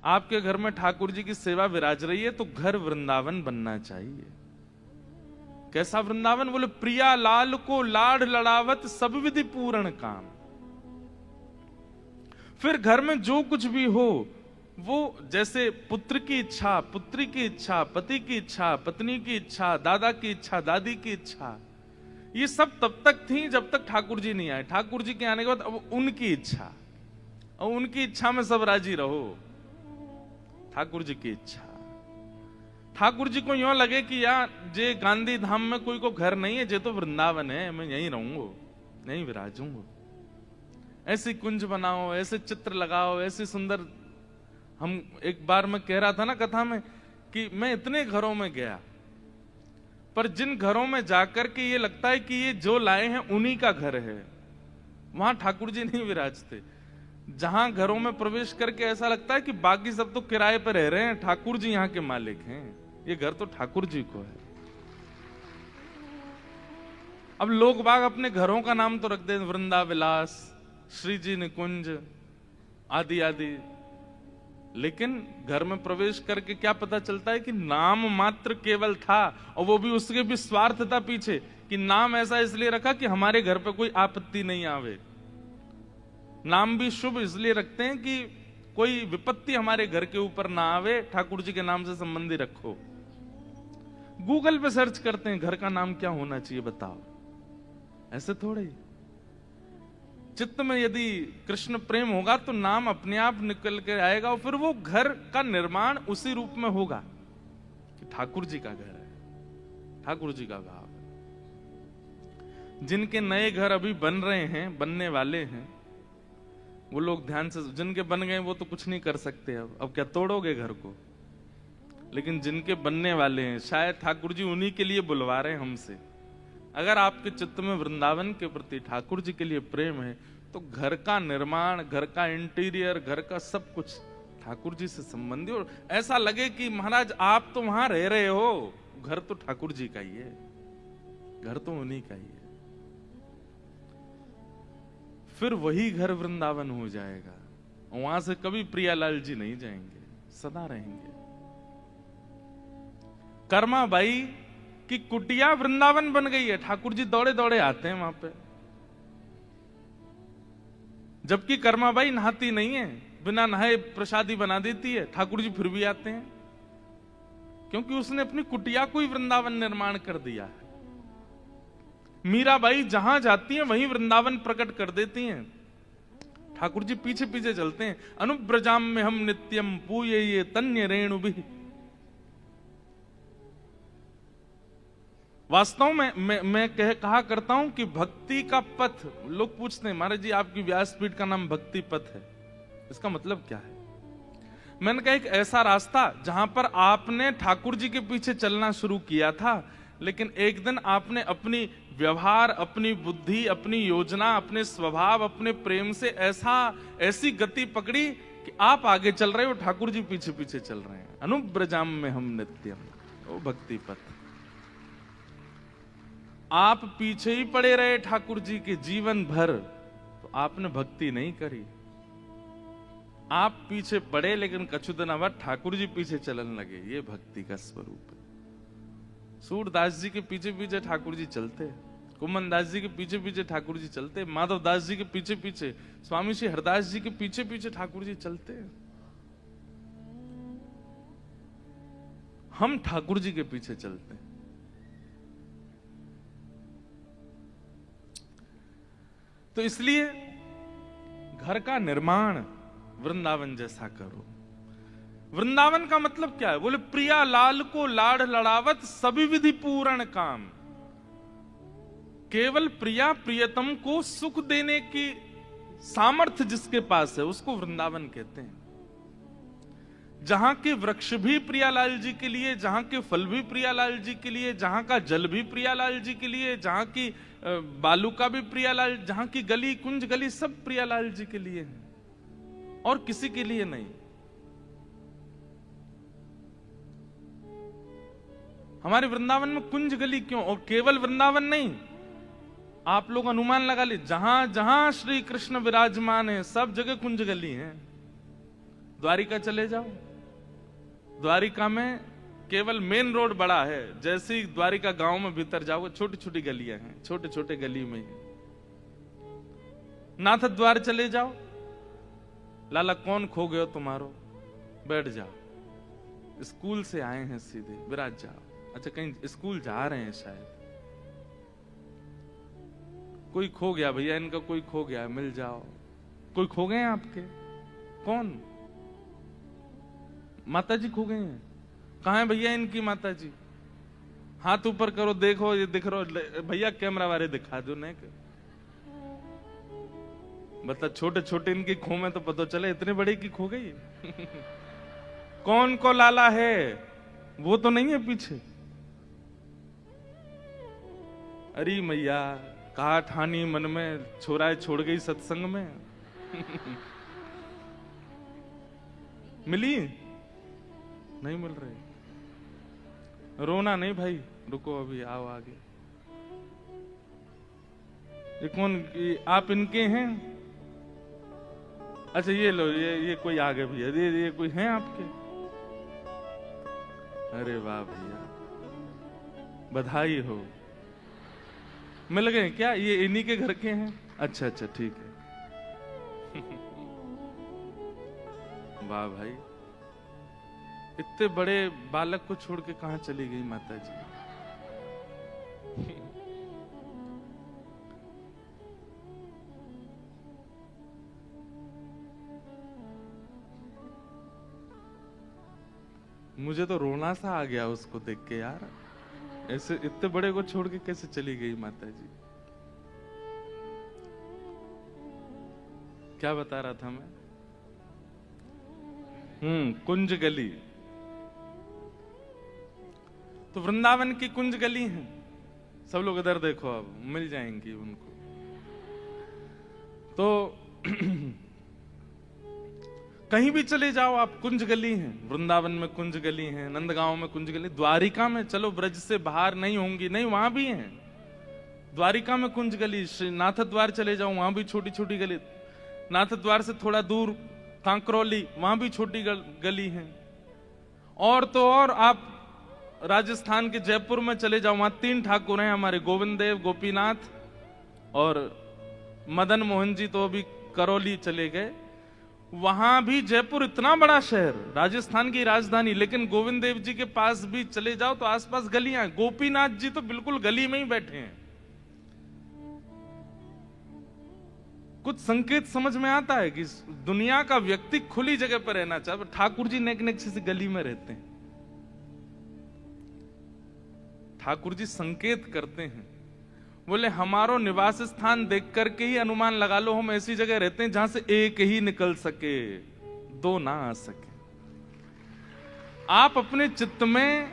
आपके घर में ठाकुर जी की सेवा विराज रही है तो घर वृंदावन बनना चाहिए। कैसा वृंदावन? बोले प्रिया लाल को लाड लड़ावत सब विधि पूर्ण काम। फिर घर में जो कुछ भी हो वो जैसे पुत्र की इच्छा, पुत्री की इच्छा, पति की इच्छा, पत्नी की इच्छा, दादा की इच्छा, दादी की इच्छा, ये सब तब तक थी जब तक ठाकुर जी नहीं आए। ठाकुर जी के आने के बाद अब उनकी इच्छा, और उनकी इच्छा में सब राजी रहो। ठाकुर जी की इच्छा। ठाकुर जी को यूं लगे कि यार जे गांधी धाम में कोई को घर नहीं है, जे तो वृंदावन है, मैं यहीं रहूंगा, यहीं विराजूंगा। ऐसी कुंज बनाओ, ऐसे चित्र लगाओ, ऐसे सुंदर। हम एक बार मैं कह रहा था ना कथा में कि मैं इतने घरों में गया, पर जिन घरों में जाकर के ये लगता है कि ये जो लाए हैं उन्हीं का घर है, वहां ठाकुर जी नहीं विराजते। जहां घरों में प्रवेश करके ऐसा लगता है कि बाकी सब तो किराए पर रह रहे हैं, ठाकुर जी यहां के मालिक हैं, ये घर तो ठाकुर जी को है। अब लोग बाग अपने घरों का नाम तो रख दे, वृंदा विलास, श्री जी निकुंज आदि आदि, लेकिन घर में प्रवेश करके क्या पता चलता है कि नाम मात्र केवल था, और वो भी उसके भी स्वार्थ था पीछे, कि नाम ऐसा इसलिए रखा कि हमारे घर पे कोई आपत्ति नहीं आवे। नाम भी शुभ इसलिए रखते हैं कि कोई विपत्ति हमारे घर के ऊपर ना आवे, ठाकुर जी के नाम से संबंधी रखो। गूगल पे सर्च करते हैं घर का नाम क्या होना चाहिए, बताओ। ऐसे थोड़े। चित्त में यदि कृष्ण प्रेम होगा तो नाम अपने आप निकल के आएगा, और फिर वो घर का निर्माण उसी रूप में होगा कि ठाकुर जी का घर है, ठाकुर जी का भाव है। जिनके नए घर अभी बन रहे हैं, बनने वाले हैं, वो लोग ध्यान से, जिनके बन गए वो तो कुछ नहीं कर सकते। अब क्या तोड़ोगे घर को? लेकिन जिनके बनने वाले हैं, शायद ठाकुर जी उन्हीं के लिए बुलवा रहे हैं हमसे। अगर आपके चित्त में वृंदावन के प्रति, ठाकुर जी के लिए प्रेम है, तो घर का निर्माण, घर का इंटीरियर, घर का सब कुछ ठाकुर जी से संबंधी, और ऐसा लगे कि महाराज आप तो वहां रह रहे हो, घर तो ठाकुर जी का ही है, घर तो उन्हीं का ही है। फिर वही घर वृंदावन हो जाएगा। वहां से कभी प्रियालाल जी नहीं जाएंगे, सदा रहेंगे। कर्मा बाई की कुटिया वृंदावन बन गई है, ठाकुर जी दौड़े दौड़े आते हैं वहां पे। जबकि कर्माबाई नहाती नहीं है, बिना नहाए प्रसादी बना देती है, ठाकुर जी फिर भी आते हैं, क्योंकि उसने अपनी कुटिया को ही वृंदावन निर्माण कर दिया है। मीराबाई जहां जाती हैं वहीं वृंदावन प्रकट कर देती हैं, ठाकुर जी पीछे पीछे चलते हैं। अनुब्रजाम में हम नित्यम पूये ये तन्य रेणु भी। वास्तव में मैं कहा करता हूं कि भक्ति का पथ, लोग पूछते हैं महाराज जी आपकी व्यासपीठ का नाम भक्ति पथ है, इसका मतलब क्या है? मैंने कहा एक ऐसा रास्ता जहां पर आपने ठाकुर जी के पीछे चलना शुरू किया था, लेकिन एक दिन आपने अपनी व्यवहार, अपनी बुद्धि, अपनी योजना, अपने स्वभाव, अपने प्रेम से ऐसी गति पकड़ी कि आप आगे चल रहे हो, ठाकुर जी पीछे पीछे चल रहे हैं। अनुब्रजाम में हम नित्यम, वो भक्ति पथ। आप पीछे ही पड़े रहे ठाकुर जी के जीवन भर, तो आपने भक्ति नहीं करी। आप पीछे पड़े लेकिन कछु दिन बाद ठाकुर जी पीछे चलने लगे, ये भक्ति का स्वरूप है। सूरदास जी के पीछे पीछे ठाकुर जी चलते, कुमन दास जी के पीछे पीछे ठाकुर जी चलते, माधव दास जी के पीछे पीछे, स्वामी श्री हरदास जी के पीछे पीछे ठाकुर जी चलते। हम ठाकुर जी के पीछे चलते हैं। तो इसलिए घर का निर्माण वृंदावन जैसा करो। वृंदावन का मतलब क्या है? बोले प्रिया लाल को लाड लड़ावत सभी विधि पूर्ण काम। केवल प्रिया प्रियतम को सुख देने की सामर्थ्य जिसके पास है उसको वृंदावन कहते हैं। जहां के वृक्ष भी प्रियालाल जी के लिए, जहां के फल भी प्रियालाल जी के लिए, जहां का जल भी प्रियालाल जी के लिए, जहां की बालू का भी प्रियालाल, जहां की गली कुंज गली सब प्रियालाल जी के लिए है और किसी के लिए नहीं। हमारे वृंदावन में कुंज गली क्यों? और केवल वृंदावन नहीं, आप लोग अनुमान लगा ले, जहां जहां श्री कृष्ण विराजमान है सब जगह कुंज गली है। द्वारिका चले जाओ, द्वारिका में केवल मेन रोड बड़ा है, जैसे ही द्वारिका गांव में भीतर जाओगे छोटी छोटी गलियां हैं, छोटे छोटे गली में ही। नाथ द्वार चले जाओ, लाला कौन खो गयो तुम्हारो, बैठ जाओ, स्कूल से आए हैं सीधे, विराज जाओ। अच्छा कहीं स्कूल जा रहे हैं शायद, कोई खो गया भैया इनका, कोई खो गया, मिल जाओ। कोई खो गए हैं आपके? कौन? माता जी खो गए हैं? कहां है भैया इनकी माता जी? हाथ ऊपर करो, देखो ये दिख रहा भैया, कैमरा वाले दिखा दो ने। मतलब छोटे छोटे इनकी खो में तो पता चले, इतने बड़े की खो गई। कौन को लाला है? वो तो नहीं है पीछे? अरे मैया, कहा ठानी मन में, छोराए छोड़ गई सत्संग में। मिली? नहीं मिल रही। रोना नहीं भाई, रुको अभी, आओ आगे। ये कौन? आप इनके हैं? अच्छा ये लो, ये कोई आ गए भैया, ये कोई हैं आपके? अरे वाह भैया, बधाई हो, मिल गए क्या? ये इन्हीं के घर के हैं? अच्छा अच्छा ठीक है। वाह भाई, इतने बड़े बालक को छोड़ के कहां चली गई माता जी? मुझे तो रोना सा आ गया उसको देख के यार, ऐसे इतने बड़े को छोड़ के कैसे चली गई माता जी? क्या बता रहा था मैं? कुंज गली। तो वृंदावन की कुंज गली है, सब लोग इधर देखो, अब मिल जाएंगी उनको। तो कहीं भी चले जाओ आप, कुंज गली है। वृंदावन में कुंज गली है, नंदगांव में कुंज गली, द्वारिका में चलो, ब्रज से बाहर नहीं होंगी, नहीं वहां भी है द्वारिका में कुंज गली। नाथ द्वार चले जाओ, वहां भी छोटी छोटी गली। नाथ द्वार से थोड़ा दूर कांकरौली, वहां भी छोटी गली है। और तो और आप राजस्थान के जयपुर में चले जाओ, वहां 3 ठाकुर हैं हमारे, गोविंद देव, गोपीनाथ और मदन मोहन जी, तो अभी करौली चले गए। वहां भी, जयपुर इतना बड़ा शहर, राजस्थान की राजधानी, लेकिन गोविंद देव जी के पास भी चले जाओ तो आसपास गलियां हैं। गोपीनाथ जी तो बिल्कुल गली में ही बैठे हैं। कुछ संकेत समझ में आता है कि दुनिया का व्यक्ति खुली जगह पर रहना चाहे, ठाकुर जी नेक नेक से गली में रहते हैं। ठाकुर जी संकेत करते हैं, बोले हमारो निवास स्थान देख करके ही अनुमान लगा लो, हम ऐसी जगह रहते हैं जहां से एक ही निकल सके, 2 ना आ सके। आप अपने चित्त में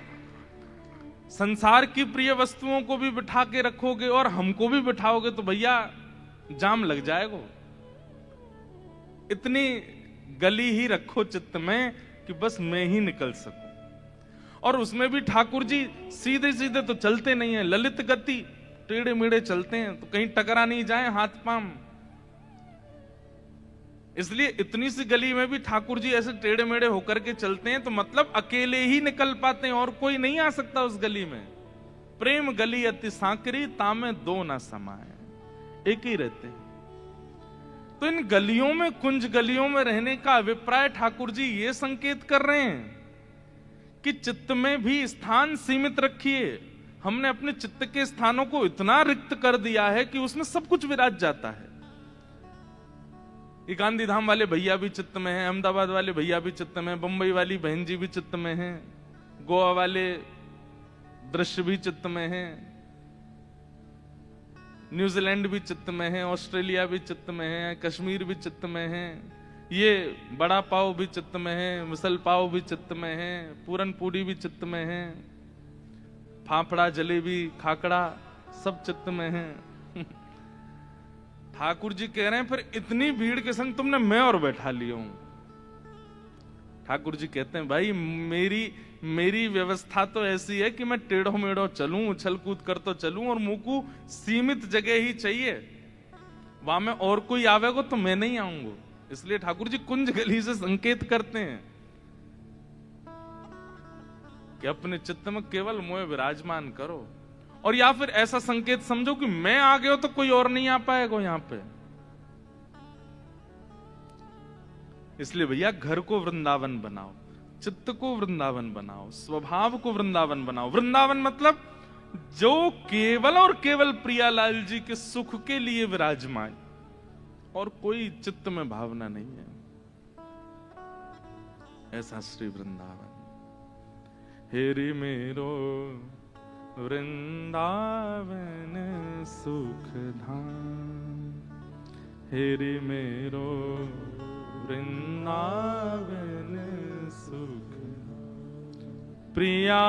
संसार की प्रिय वस्तुओं को भी बिठा के रखोगे और हमको भी बिठाओगे तो भैया जाम लग जाएगा। इतनी गली ही रखो चित्त में कि बस मैं ही निकल सकूं। और उसमें भी ठाकुर जी सीधे सीधे तो चलते नहीं है, ललित गति, टेढ़े मेढ़े चलते हैं, तो कहीं टकरा नहीं जाए हाथ पांव। इसलिए इतनी सी गली में भी ठाकुर जी ऐसे टेढ़े मेढ़े होकर के चलते हैं, तो मतलब अकेले ही निकल पाते हैं और कोई नहीं आ सकता उस गली में। प्रेम गली अति सांकरी, तामे 2 ना समाए, एक ही रहते हैं। तो इन गलियों में, कुंज गलियों में रहने का अभिप्राय ठाकुर जी ये संकेत कर रहे हैं कि चित्त में भी स्थान सीमित रखिए। हमने अपने चित्त के स्थानों को इतना रिक्त कर दिया है कि उसमें सब कुछ विराज जाता है। ये गांधीधाम वाले भैया भी चित्त में हैं, अहमदाबाद वाले भैया भी चित्त में, बंबई वाली बहन जी भी चित्त में हैं, गोवा वाले दृश्य भी चित्त में हैं, न्यूजीलैंड भी चित्त में है, ऑस्ट्रेलिया भी चित्त में है, कश्मीर भी चित्त में है, ये बड़ा पाव भी चित्त में है, मिसल पाव भी चित्त में है, पूरन पूरी भी चित्त में है, फाफड़ा, जलेबी, खाकड़ा सब चित्त में है। ठाकुर जी कह रहे हैं फिर इतनी भीड़ के संग तुमने मैं और बैठा लिया हूं। ठाकुर जी कहते हैं भाई मेरी व्यवस्था तो ऐसी है कि मैं टेढ़ो मेढ़ो चलूं, उछल कूद कर तो चलूं, और मुंह को सीमित जगह ही चाहिए, वहां में और कोई आवेगा तो मैं नहीं आऊंगा। इसलिए ठाकुर जी कुंज गली से संकेत करते हैं कि अपने चित्त में केवल मोह विराजमान करो, और या फिर ऐसा संकेत समझो कि मैं आ गया तो कोई और नहीं आ पाएगा यहां पे। इसलिए भैया घर को वृंदावन बनाओ, चित्त को वृंदावन बनाओ, स्वभाव को वृंदावन बनाओ। वृंदावन मतलब जो केवल और केवल प्रियालाल जी के सुख के लिए विराजमान, और कोई चित्त में भावना नहीं है, ऐसा श्री वृंदावन। हेरी मेरो वृंदावन सुख धाम, हेरी मेरो वृंदावन सुख। प्रिया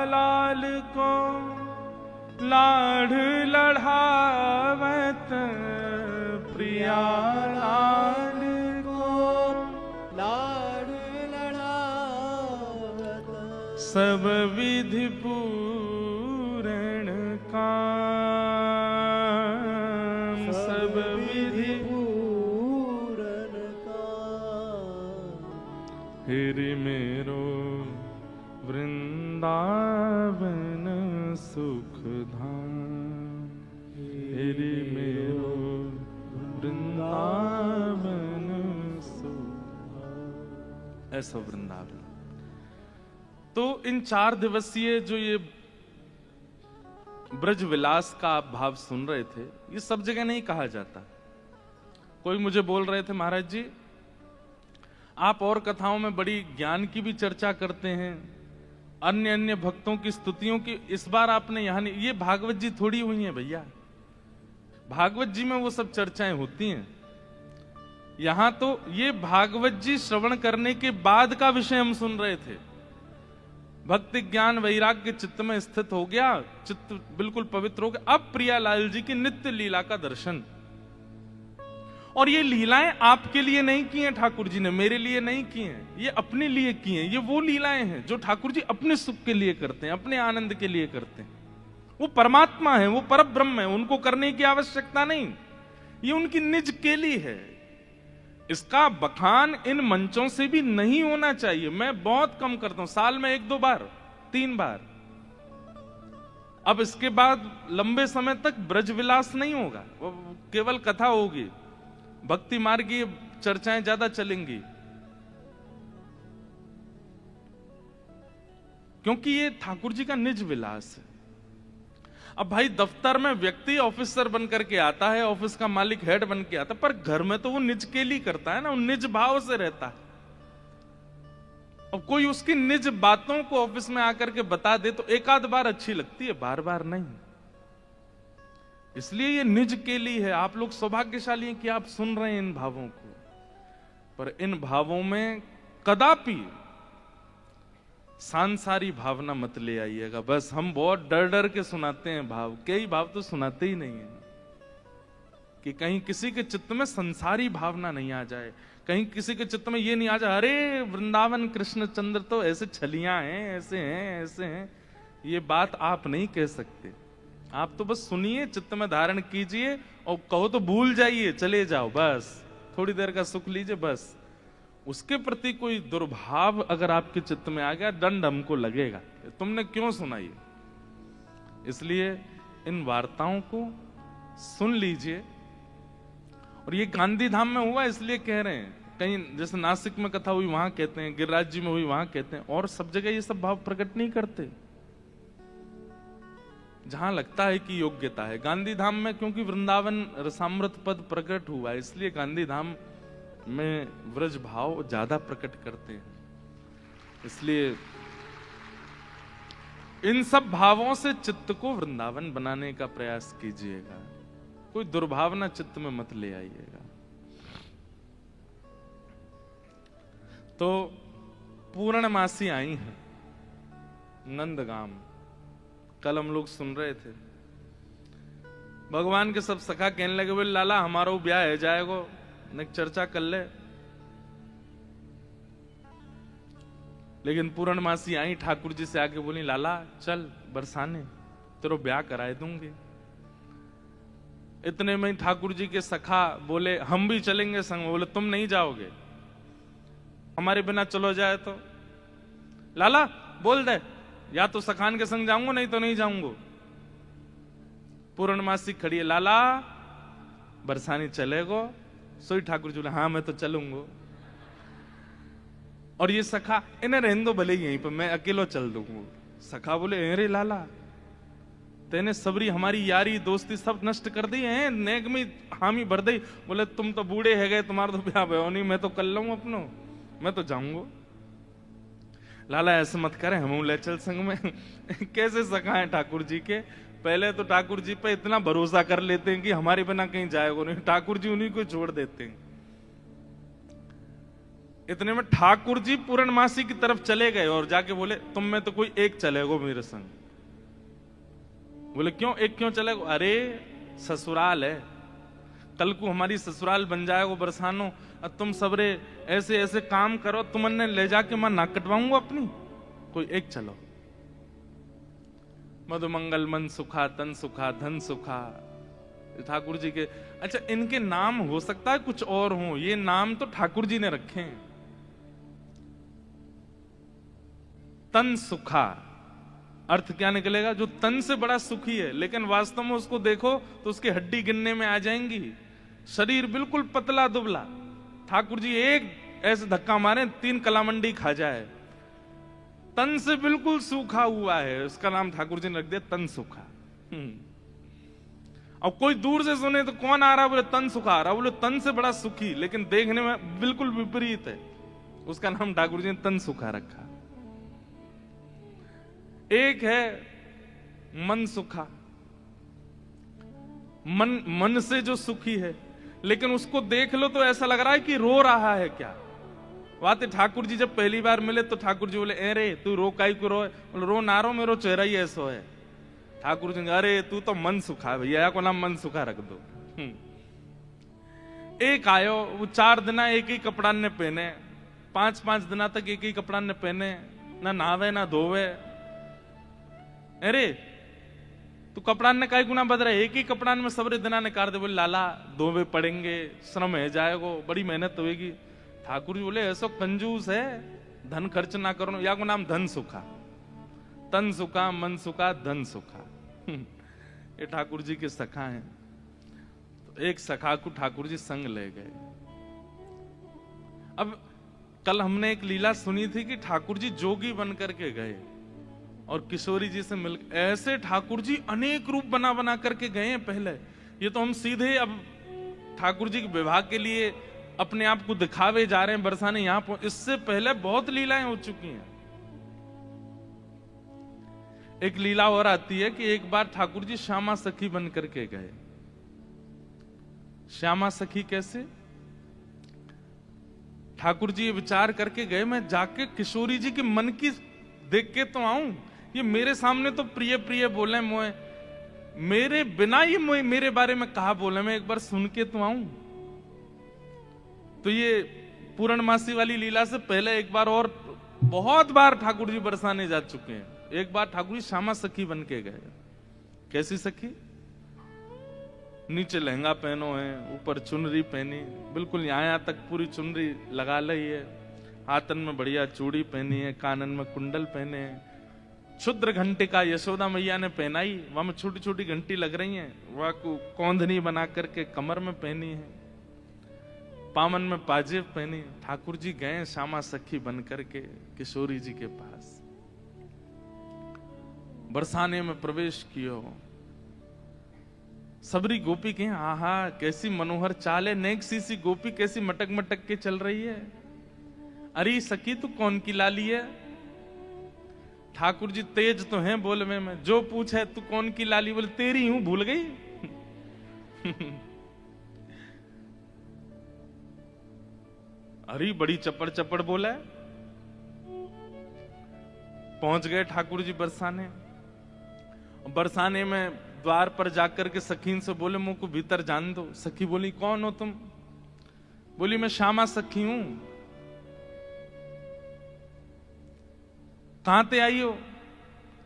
लाल को लाड़ लढ़ावत, प्रिया लाल को लाड़ लड़ावत, सब विधि पूरण काम, सब विधि पूरन काम। हेरि मेरो वृंदावन सुख धाम, हेरि मेरो वृंदावन सुख धाम। ऐसा वृंदावन। तो इन 4 दिवसीय जो ये ब्रज विलास का आप भाव सुन रहे थे, ये सब जगह नहीं कहा जाता। कोई मुझे बोल रहे थे, महाराज जी आप और कथाओं में बड़ी ज्ञान की भी चर्चा करते हैं, अन्य अन्य भक्तों की स्तुतियों की, इस बार आपने यहां नहीं। ये भागवत जी थोड़ी हुई है भैया, भागवत जी में वो सब चर्चाएं होती हैं। यहां तो ये भागवत जी श्रवण करने के बाद का विषय हम सुन रहे थे। भक्ति ज्ञान वैराग्य चित्त में स्थित हो गया, चित्त बिल्कुल पवित्र हो गया। अब प्रियालाल जी की नित्य लीला का दर्शन, और ये लीलाएं आपके लिए नहीं की हैं ठाकुर जी ने, मेरे लिए नहीं की हैं, ये अपने लिए की हैं। ये वो लीलाएं हैं जो ठाकुर जी अपने सुख के लिए करते हैं, अपने आनंद के लिए करते हैं। वो परमात्मा है, वो परब्रह्म है, उनको करने की आवश्यकता नहीं, ये उनकी निज केली है। इसका बखान इन मंचों से भी नहीं होना चाहिए। मैं बहुत कम करता हूं, साल में 1-2 बार 3 बार। अब इसके बाद लंबे समय तक ब्रज विलास नहीं होगा, वो केवल कथा होगी, भक्ति मार्ग की चर्चाएं ज्यादा चलेंगी, क्योंकि ये ठाकुर जी का निज विलास है। अब भाई दफ्तर में व्यक्ति ऑफिसर बन करके आता है, ऑफिस का मालिक हेड बन के आता है, पर घर में तो वो निज के लिए करता है ना, वो निज भाव से रहता है। अब कोई उसकी निज बातों को ऑफिस में आकर के बता दे तो एक आध बार अच्छी लगती है, बार बार नहीं। इसलिए ये निज के लिए है। आप लोग सौभाग्यशाली हैं कि आप सुन रहे हैं इन भावों को, पर इन भावों में कदापि सांसारी भावना मत ले आइएगा। बस हम बहुत डर डर के सुनाते हैं भाव, कई भाव तो सुनाते ही नहीं है कि कहीं किसी के चित्त में संसारी भावना नहीं आ जाए, कहीं किसी के चित्त में ये नहीं आ जाए अरे वृंदावन कृष्णचंद्र तो ऐसे छलियां हैं, ऐसे हैं, ऐसे हैं। ये बात आप नहीं कह सकते। आप तो बस सुनिए, चित्त में धारण कीजिए, और कहो तो भूल जाइए, चले जाओ, बस थोड़ी देर का सुख लीजिए। बस उसके प्रति कोई दुर्भाव अगर आपके चित्त में आ गया, दंड हमको लगेगा, तुमने क्यों सुनाई। इसलिए इन वार्ताओं को सुन लीजिए। और ये गांधी धाम में हुआ इसलिए कह रहे हैं, कहीं जैसे नासिक में कथा हुई वहां कहते हैं, गिरिराज जी में हुई वहां कहते हैं, और सब जगह ये सब भाव प्रकट नहीं करते। जहां लगता है कि योग्यता है, गांधी धाम में क्योंकि वृंदावन रसामृत पद प्रकट हुआ, इसलिए गांधी धाम में व्रज भाव ज्यादा प्रकट करते हैं। इसलिए इन सब भावों से चित्त को वृंदावन बनाने का प्रयास कीजिएगा, कोई दुर्भावना चित्त में मत ले आइएगा। तो पूर्णमासी आई है नंदगाम, कल हम लोग सुन रहे थे। भगवान के सब सखा कहने लगे, बोले लाला हमारा ब्याह है जाएगो, न चर्चा कर ले। लेकिन पूर्णमासी आई ठाकुर जी से आके बोली, लाला चल बरसाने, तेरो ब्याह कराए दूंगे। इतने में ही ठाकुर जी के सखा बोले हम भी चलेंगे संग में। बोले तुम नहीं जाओगे, हमारे बिना चलो जाए तो। लाला बोल दे, या तो सखान के संग जाऊंगा नहीं तो नहीं जाऊंगा। पूर्णमासी खड़ी है, लाला बरसानी चलेगो? सोई ठाकुर जी बोले हाँ मैं तो चलूंगा। और ये सखा इन्हें रहने दो भले यहीं पर, मैं अकेलो चल दूंगा। सखा बोले अरे लाला तेने सबरी हमारी यारी दोस्ती सब नष्ट कर दी है, नेक में हामी भर दी। बोले तुम तो बूढ़े है गए, तुम्हारा तो ब्याह भयो नहीं, मैं तो कर लूंगा अपनो, मैं तो जाऊंगा। लाला ऐसे मत करे, हम ले चल संग में। कैसे सखा है ठाकुर जी के, पहले तो ठाकुर जी पे इतना भरोसा कर लेते हैं कि हमारे बिना कहीं जाएगा नहीं, ठाकुर जी उन्हीं को छोड़ देते हैं। इतने में ठाकुर जी पूर्णमासी की तरफ चले गए और जाके बोले तुम में तो कोई एक चलेगो मेरे संग। बोले क्यों एक क्यों चलेगो? अरे ससुराल है, कल को हमारी ससुराल बन जाएगो बरसानो, और तुम सबरे ऐसे ऐसे काम करो, तुमने ले जाके मैं नाक कटवाऊंगा अपनी, कोई एक चलो। मधुमंगल मन सुखा तन सुखा धन सुखा ठाकुर जी के। अच्छा इनके नाम हो सकता है कुछ और हो, ये नाम तो ठाकुर जी ने रखे हैं। तन सुखा अर्थ क्या निकलेगा? जो तन से बड़ा सुखी है, लेकिन वास्तव में उसको देखो तो उसकी हड्डी गिनने में आ जाएंगी, शरीर बिल्कुल पतला दुबला। ठाकुर जी एक ऐसे धक्का मारे 3 कलामंडी खा जाए। तन से बिल्कुल सूखा हुआ है, उसका नाम ठाकुर जी ने रख दिया तन सुखा। अब कोई दूर से सुने तो कौन आ रहा? बोले तन सुखा आ रहा। बोले तन से बड़ा सुखी, लेकिन देखने में बिल्कुल विपरीत है, उसका नाम ठाकुर जी ने तन सुखा रखा। एक है मन सुखा, मन से जो सुखी है, लेकिन उसको देख लो तो ऐसा लग रहा है कि रो रहा है क्या। वाते ठाकुर जी जब पहली बार मिले तो ठाकुर जी बोले अरे तू रो काई को रोए? बोले रो ना रो, मेरो चेहरा ही ऐसा है। ठाकुर जी अरे तू तो मन सुखा, भैया को नाम मन सुखा रख दो। एक आयो, वो 4 दिन एक ही कपड़ा ने पहने, 5-5 दिन तक एक ही कपड़ा ने पहने, ना नहावे ना धोवे। अरे तू कपड़ा ने काई गुना बदल, एक ही कपड़ा में सबरे दिना ने कार दे। बोले लाला धोवे पड़ेंगे, श्रम है जाएगो, बड़ी मेहनत होगी। ठाकुर जी बोले ऐसा कंजूस है, धन खर्च ना करो, या को नाम धन सुखा। तन सुखा मन सुखा धन सुखा। ये ठाकुर जी के सखा हैं। तो एक सखा को ठाकुर जी संग ले गए। अब कल हमने एक लीला सुनी थी कि ठाकुर जी जोगी बन करके गए और किशोरी जी से मिल, ऐसे ठाकुर जी अनेक रूप बना बना करके गए हैं पहले। ये तो हम सीधे अब ठाकुर जी के विवाह के लिए अपने आप को दिखावे जा रहे हैं बरसाने यहां पर। इससे पहले बहुत लीलाएं हो चुकी हैं। एक लीला और आती है कि एक बार ठाकुर जी श्यामा सखी बन करके गए। श्यामा सखी कैसे? ठाकुर जी ये विचार करके गए मैं जाके किशोरी जी के मन की देख के तो आऊं, ये मेरे सामने तो प्रिय प्रिय बोले मोए, मेरे बिना ये मोए मेरे बारे में कहा बोले, मैं एक बार सुन के तो आऊं। तो ये पूर्णमासी वाली लीला से पहले एक बार और बहुत बार ठाकुर जी बरसाने जा चुके हैं। एक बार ठाकुर जी श्यामा सखी बन के गए। कैसी सखी? नीचे लहंगा पहनो है, ऊपर चुनरी पहनी, बिल्कुल यहाँ तक पूरी चुनरी लगा ली है, हाथन में बढ़िया चूड़ी पहनी है, कानन में कुंडल पहने हैं, क्षुद्र घंटे का यशोदा मैया ने पहनाई, वहां में छोटी छोटी घंटी लग रही है, वह को कौंधनी बना करके कमर में पहनी है, पामन में पाजेब पहनी। ठाकुर जी गए श्यामा सखी बन करके किशोरी जी के पास, बरसाने में प्रवेश कियो। सबरी गोपी के आहा कैसी मनोहर चाल है, नेक सी गोपी कैसी मटक मटक के चल रही है। अरे सखी तू कौन की लाली है? ठाकुर जी तेज तो हैं बोलने में, जो पूछे तू कौन की लाली, बोले तेरी हूं, भूल गई। अरे बड़ी चपड़ चपड़ बोला है। पहुंच गए ठाकुर जी बरसाने। बरसाने में द्वार पर जाकर के सखीन से बोले मुझको भीतर जान दो। सखी बोली कौन हो तुम? बोली मैं श्यामा सखी हूं। कहां ते आई हो?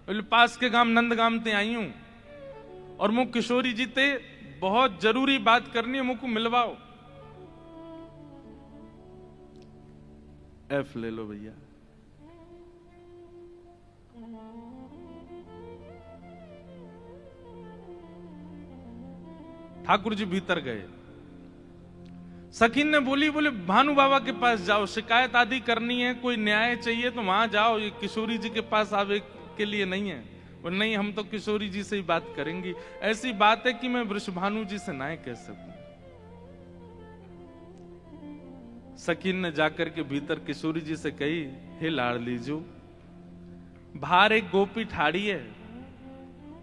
बोले पास के गांव नंद गांव ते आई हूं, और मुझ किशोरी जी ते बहुत जरूरी बात करनी है, मुझको मिलवाओ। एफ ले लो भैया। ठाकुर जी भीतर गए। सखीन ने बोले भानु बाबा के पास जाओ, शिकायत आदि करनी है, कोई न्याय चाहिए तो वहां जाओ, ये किशोरी जी के पास आवे के लिए नहीं है। और नहीं, हम तो किशोरी जी से ही बात करेंगी। ऐसी बात है कि मैं वृषभानु जी से ना कह सकूं। सकीन ने जाकर के भीतर किशोरी जी से कही, हे लाडली जो, बाहर एक गोपी ठाड़ी है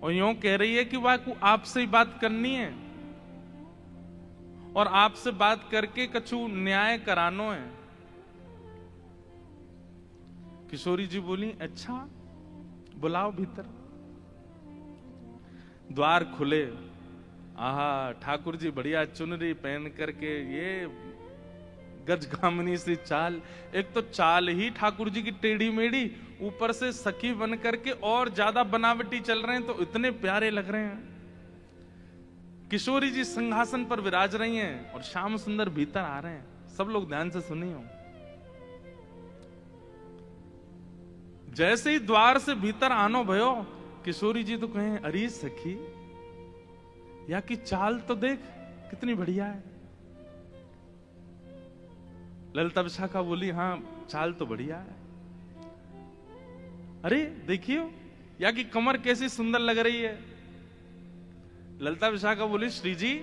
और यूं कह रही है कि वह को आपसे ही बात करनी है और आपसे बात करके कछु न्याय करानो है। किशोरी जी बोली, अच्छा बुलाओ भीतर। द्वार खुले। आहा, ठाकुर जी बढ़िया चुनरी पहन करके, ये गजगामिनी सी चाल। एक तो चाल ही ठाकुर जी की टेढ़ी मेढ़ी, ऊपर से सखी बन करके और ज्यादा बनावटी चल रहे हैं, तो इतने प्यारे लग रहे हैं। किशोरी जी सिंहासन पर विराज रही हैं और श्याम सुंदर भीतर आ रहे हैं। सब लोग ध्यान से सुनिए। जैसे ही द्वार से भीतर आनो भयो, किशोरी जी तो कहें, अरे सखी, या की चाल तो देख कितनी बढ़िया है। ललिता विशाखा बोली, हाँ चाल तो बढ़िया है। अरे देखियो, या की कमर कैसी सुंदर लग रही है। ललिता विशाखा बोली, श्री जी